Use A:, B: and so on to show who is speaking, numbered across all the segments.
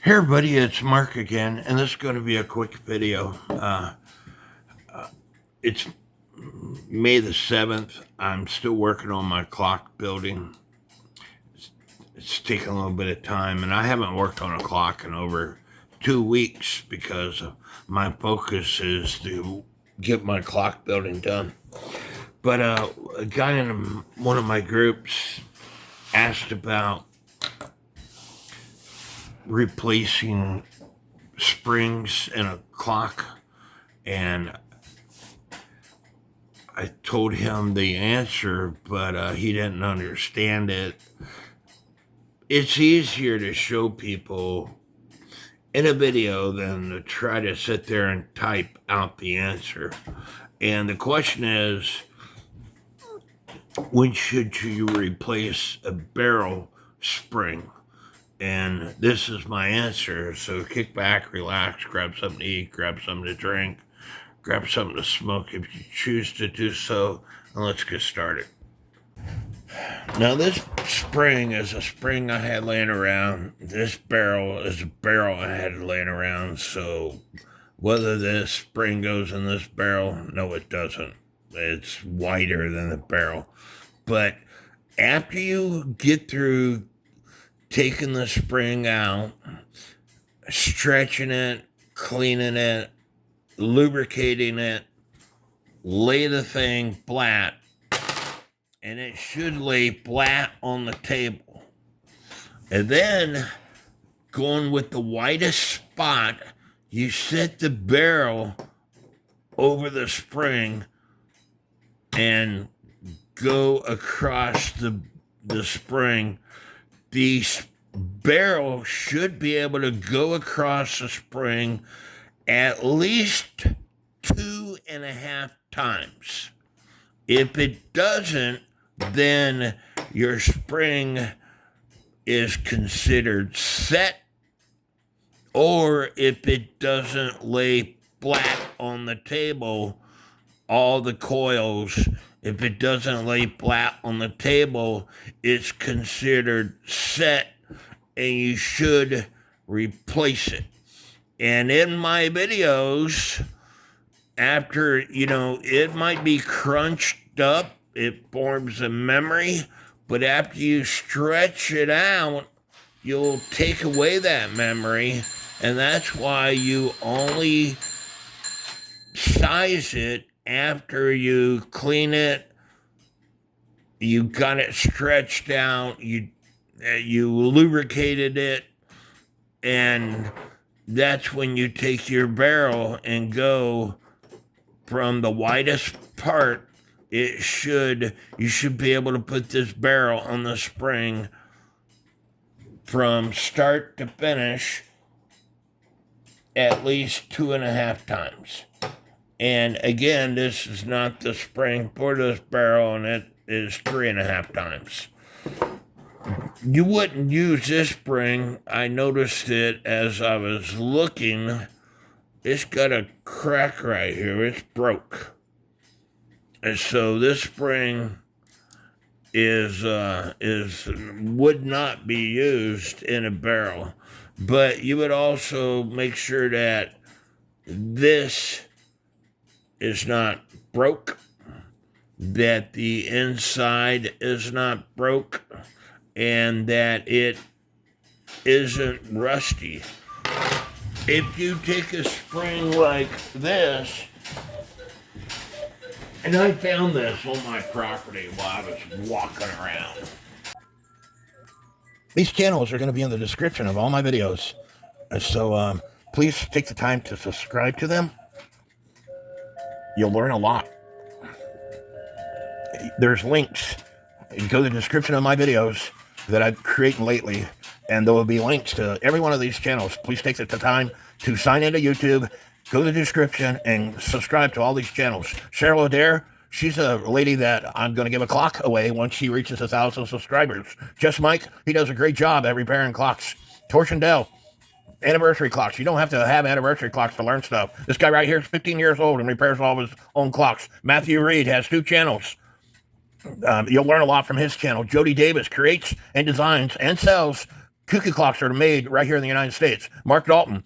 A: Hey everybody, it's Mark again, and this is going to be a quick video. It's May the 7th. I'm still working on my clock building. It's taking a little bit of time, and I haven't worked on a clock in over 2 weeks because my focus is to get my clock building done. But a guy in one of my groups asked about replacing springs in a clock, and I told him the answer, but he didn't understand it. It's easier to show people in a video than to try to sit there and type out the answer. And the question is, when should you replace a barrel spring? And this is my answer. So kick back, relax, grab something to eat, grab something to drink, grab something to smoke if you choose to do so, and let's get started. Now, this spring is a spring I had laying around. This barrel is a barrel I had laying around. So whether this spring goes in this barrel, no, it doesn't. It's wider than the barrel. But after you get through taking the spring out, stretching it, cleaning it, lubricating it, lay the thing flat, and it should lay flat on the table. And then, going with the widest spot, you set the barrel over the spring and go across the spring. The barrel should be able to go across the spring at least 2.5 times. If it doesn't, then your spring is considered set, or if it doesn't lay flat on the table, all the coils, if it doesn't lay flat on the table, it's considered set, and you should replace it. And in my videos, after, it might be crunched up, it forms a memory, but after you stretch it out, you'll take away that memory, and that's why you only size it after you clean it, you got it stretched out, you lubricated it, and that's when you take your barrel and go from the widest part. You should be able to put this barrel on the spring from start to finish at least 2.5 times. And again, this is not the spring for this barrel, and it is 3.5 times. You wouldn't use this spring. I noticed it as I was looking. It's got a crack right here. It's broke. And so this spring would not be used in a barrel. But you would also make sure that this is not broke, that the inside is not broke, and that it isn't rusty. If you take a spring like this, and I found this on my property while I was walking around.
B: These channels are going to be in the description of all my videos. So please take the time to subscribe to them. You'll learn a lot. There's links. You go to the description of my videos that I've created lately, and there will be links to every one of these channels. Please take the time to sign into YouTube, go to the description, and subscribe to all these channels. Cheryl Adair, she's a lady that I'm going to give a clock away once she reaches 1,000 subscribers. Just Mike, he does a great job at repairing clocks. Torchendale, anniversary clocks. You don't have to have anniversary clocks to learn stuff. This guy right here is 15 years old and repairs all of his own clocks. Matthew Reed has 2 channels. You'll learn a lot from his channel. Jody Davis creates and designs and sells cuckoo clocks that are made right here in the United States. Mark Dalton,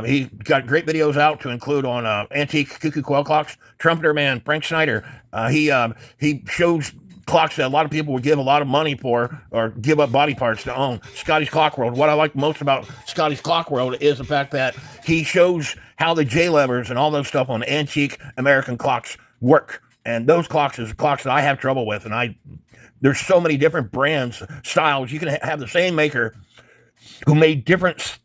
B: he got great videos out to include on antique cuckoo quail clocks. Trumpeter man Frank Snyder, he shows clocks that a lot of people would give a lot of money for or give up body parts to own. Scotty's Clock World. What I like most about Scotty's Clock World is the fact that he shows how the J levers and all those stuff on antique American clocks work. And those clocks is clocks that I have trouble with. And there's so many different brands, styles. You can have the same maker who made different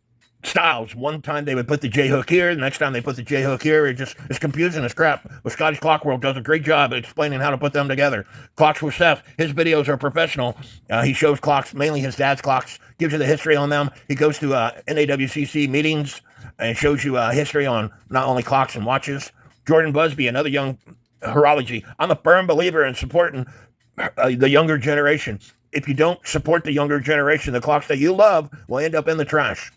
B: styles. One time they would put the J hook here, the next time they put the J hook here. It's confusing as crap. But Scottish Clock World does a great job at explaining how to put them together. Clocks with Seth, his videos are professional. He shows clocks, mainly his dad's clocks, gives you the history on them. He goes to NAWCC meetings and shows you history on not only clocks and watches. Jordan Busby, another young horology. I'm a firm believer in supporting the younger generation. If you don't support the younger generation, the clocks that you love will end up in the trash.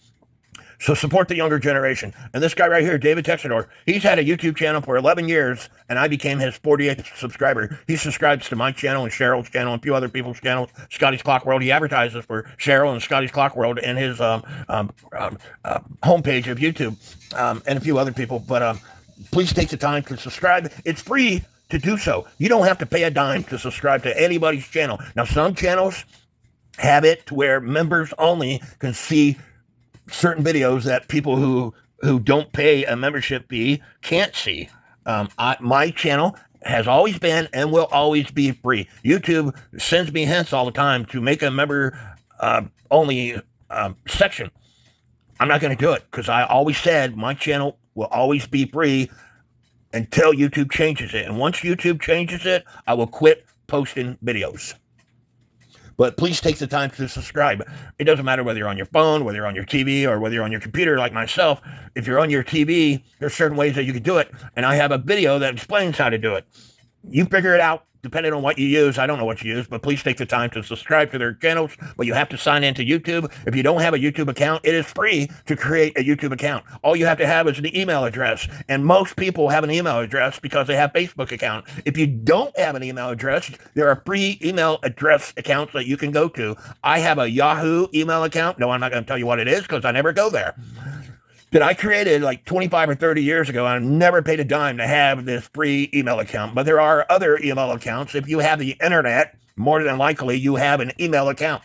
B: So support the younger generation. And this guy right here, David Texador, he's had a YouTube channel for 11 years, and I became his 48th subscriber. He subscribes to my channel and Cheryl's channel and a few other people's channels, Scotty's Clock World. He advertises for Cheryl and Scotty's Clock World in his homepage of YouTube and a few other people. But please take the time to subscribe. It's free to do so. You don't have to pay a dime to subscribe to anybody's channel. Now, some channels have it to where members only can see certain videos that people who don't pay a membership fee can't see. My channel has always been and will always be free. YouTube sends me hints all the time to make a member only section. I'm not going to do it because I always said my channel will always be free until YouTube changes it. And once YouTube changes it, I will quit posting videos. But please take the time to subscribe. It doesn't matter whether you're on your phone, whether you're on your TV, or whether you're on your computer like myself. If you're on your TV, there's certain ways that you can do it. And I have a video that explains how to do it. You figure it out. Depending on what you use, I don't know what you use, but please take the time to subscribe to their channels. But you have to sign into YouTube. If you don't have a YouTube account, it is free to create a YouTube account. All you have to have is the email address. And most people have an email address because they have Facebook account. If you don't have an email address, there are free email address accounts that you can go to. I have a Yahoo email account. No, I'm not going to tell you what it is because I never go there. That I created like 25 or 30 years ago. I've never paid a dime to have this free email account. But there are other email accounts. If you have the internet, more than likely you have an email account.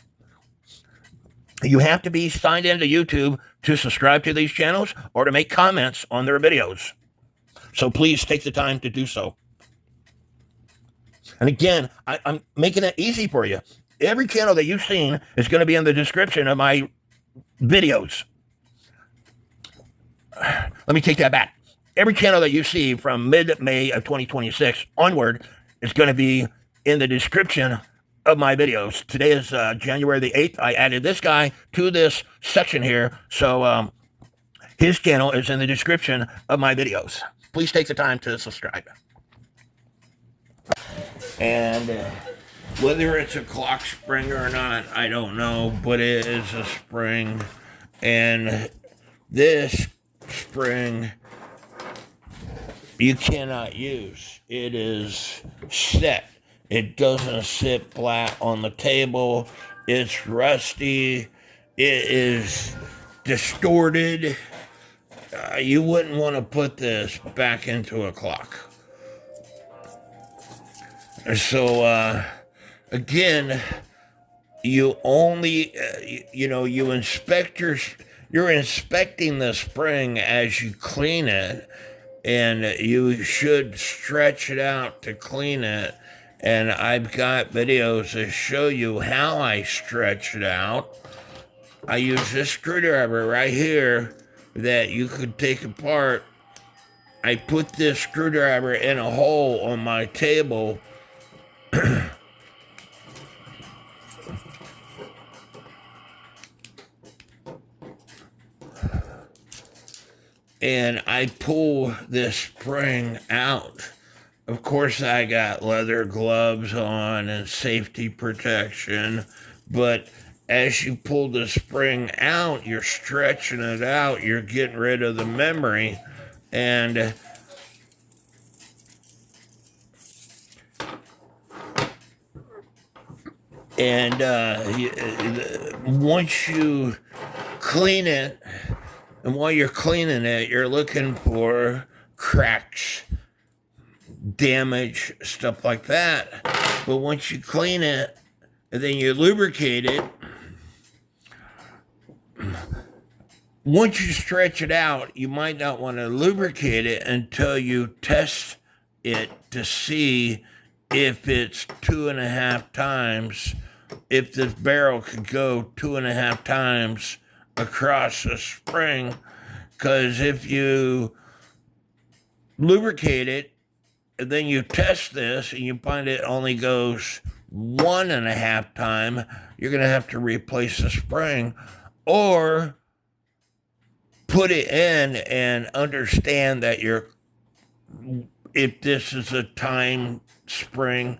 B: You have to be signed into YouTube to subscribe to these channels or to make comments on their videos. So please take the time to do so. And again, I'm making it easy for you. Every channel that you've seen is going to be in the description of my videos. Let me take that back. Every channel that you see from mid-May of 2026 onward is going to be in the description of my videos. Today is January the 8th. I added this guy to this section here. So his channel is in the description of my videos. Please take the time to subscribe.
A: And whether it's a clock spring or not, I don't know, but it is a spring. And this spring you cannot use. It is set. It doesn't sit flat on the table. It's rusty. It is distorted. You wouldn't want to put this back into a clock. So again, you only you inspect you're inspecting the spring as you clean it, and you should stretch it out to clean it. And I've got videos that show you how I stretch it out. I use this screwdriver right here that you could take apart. I put this screwdriver in a hole on my table and I pull this spring out. Of course, I got leather gloves on and safety protection, but as you pull the spring out, you're stretching it out, you're getting rid of the memory, and And once you clean it, and while you're cleaning it, you're looking for cracks, damage, stuff like that. But once you clean it, and then you lubricate it, once you stretch it out, you might not want to lubricate it until you test it to see if it's 2.5 times, if this barrel could go 2.5 times across a spring. Because if you lubricate it and then you test this and you find it only goes 1.5 time, you're going to have to replace the spring or put it in and understand that if this is a time spring,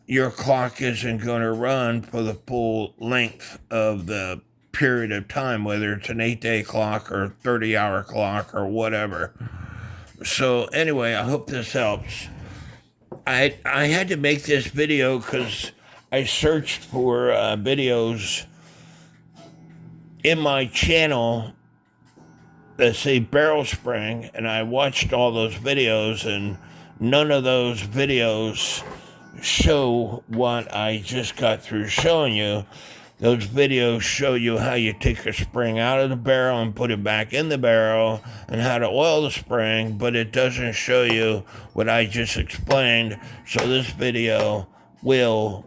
A: your clock isn't going to run for the full length of the period of time, whether it's an 8-day clock or 30-hour clock or whatever. So anyway, I hope this helps. I had to make this video because I searched for videos in my channel that say barrel spring, and I watched all those videos, and none of those videos show what I just got through showing you. Those videos show you how you take a spring out of the barrel and put it back in the barrel and how to oil the spring, but it doesn't show you what I just explained. So this video will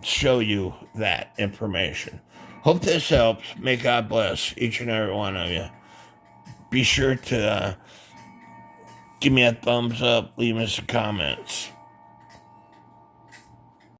A: show you that information. Hope this helps. May God bless each and every one of you. Be sure to give me a thumbs up, leave me some comments.